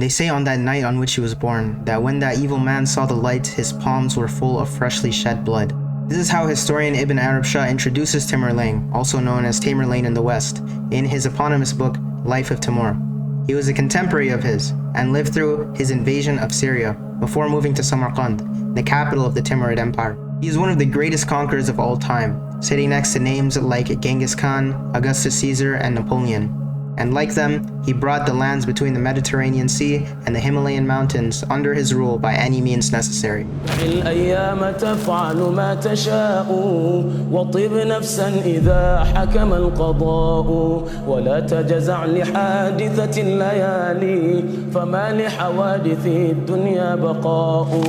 They say on that night on which he was born, that when that evil man saw the light, his palms were full of freshly shed blood. This is how historian Ibn Arab Shah introduces Timur Lenk, also known as Tamerlane in the West, in his eponymous book, Life of Timur. He was a contemporary of his, and lived through his invasion of Syria, before moving to Samarkand, the capital of the Timurid Empire. He is one of the greatest conquerors of all time, sitting next to names like Ghengis Khan, Augustus Caesar, and Napoleon. And like them, he brought the lands between the Mediterranean Sea and the Himalayan Mountains under his rule by any means necessary.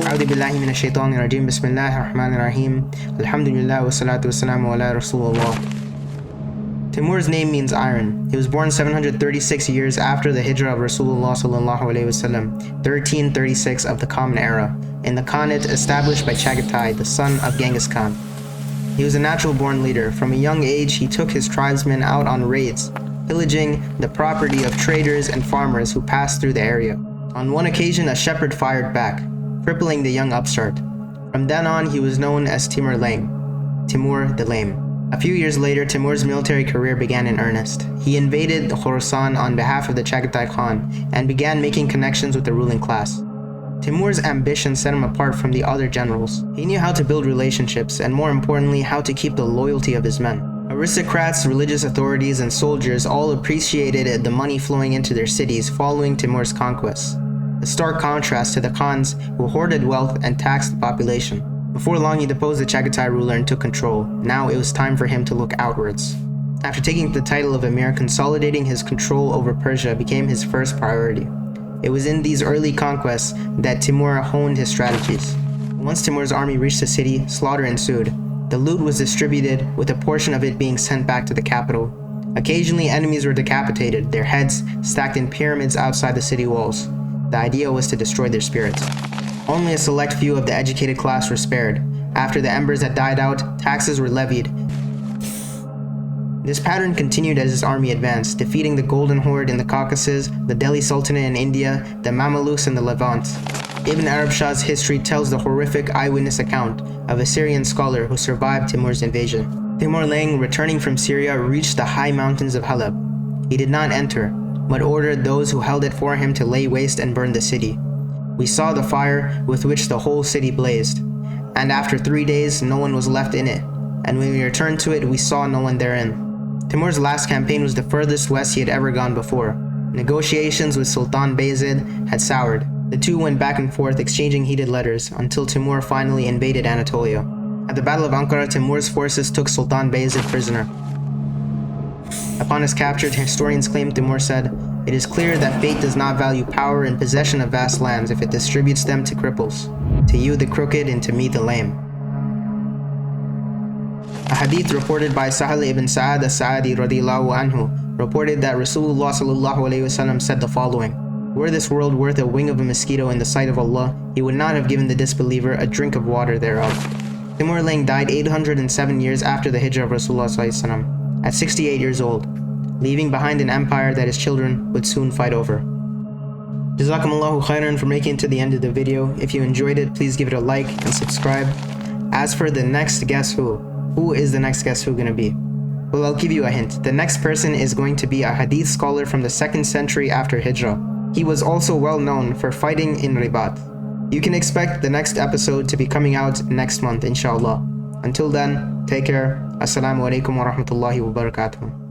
أعوذ بالله من الشيطان الرجيم بسم الله الرحمن الرحيم الحمد لله والصلاة والسلام على رسول الله. Timur's name means iron. He was born 736 years after the hijrah of Rasulullah sallallahu alaihi wasallam, 1336 of the Common Era, in the Khanate established by Chagatai, the son of Ghengis Khan. He was a natural-born leader. From a young age, he took his tribesmen out on raids, pillaging the property of traders and farmers who passed through the area. On one occasion, a shepherd fired back, crippling the young upstart. From then on, he was known as Timur Lenk, Timur the Lame. A few years later, Timur's military career began in earnest. He invaded Khorasan on behalf of the Chagatai Khan and began making connections with the ruling class. Timur's ambition set him apart from the other generals. He knew how to build relationships and, more importantly, how to keep the loyalty of his men. Aristocrats, religious authorities, and soldiers all appreciated the money flowing into their cities following Timur's conquests, a stark contrast to the Khans who hoarded wealth and taxed the population. Before long, he deposed the Chagatai ruler and took control. Now it was time for him to look outwards. After taking the title of Emir, consolidating his control over Persia became his first priority. It was in these early conquests that Timur honed his strategies. Once Timur's army reached the city, slaughter ensued. The loot was distributed, with a portion of it being sent back to the capital. Occasionally, enemies were decapitated, their heads stacked in pyramids outside the city walls. The idea was to destroy their spirits. Only a select few of the educated class were spared. After the embers had died out, taxes were levied. This pattern continued as his army advanced, defeating the Golden Horde in the Caucasus, the Delhi Sultanate in India, the Mamelukes in the Levant. Ibn Arab Shah's history tells the horrific eyewitness account of a Syrian scholar who survived Timur's invasion. Timur Lenk, returning from Syria, reached the high mountains of Halab. He did not enter, but ordered those who held it for him to lay waste and burn the city. We saw the fire with which the whole city blazed, and after 3 days no one was left in it, and when we returned to it we saw no one therein. Timur's last campaign was the furthest west he had ever gone before. Negotiations with Sultan Bayezid had soured. The two went back and forth exchanging heated letters, until Timur finally invaded Anatolia. At the Battle of Ankara, Timur's forces took Sultan Bayezid prisoner. Upon his capture, historians claim Timur said, "It is clear that fate does not value power and possession of vast lands if it distributes them to cripples, to you the crooked and to me the lame." A hadith reported by Sahal ibn Sa'ad as-Sa'adi radiyallahu anhu reported that Rasulullah sallallahu alaihi wasallam said the following: "Were this world worth a wing of a mosquito in the sight of Allah, He would not have given the disbeliever a drink of water thereof." Timur Lenk died 807 years after the hijrah of Rasulullah sallallahu alaihi wasallam, at 68 years old, leaving behind an empire that his children would soon fight over. Jazakumullahu khairan for making it to the end of the video. If you enjoyed it, please give it a like and subscribe. As for the next Guess who is the next Guess Who gonna be? Well, I'll give you a hint. The next person is going to be a hadith scholar from the 2nd century after Hijrah. He was also well known for fighting in Ribat. You can expect the next episode to be coming out next month, inshallah. Until then, take care. Assalamu alaikum wa rahmatullahi wa barakatuh.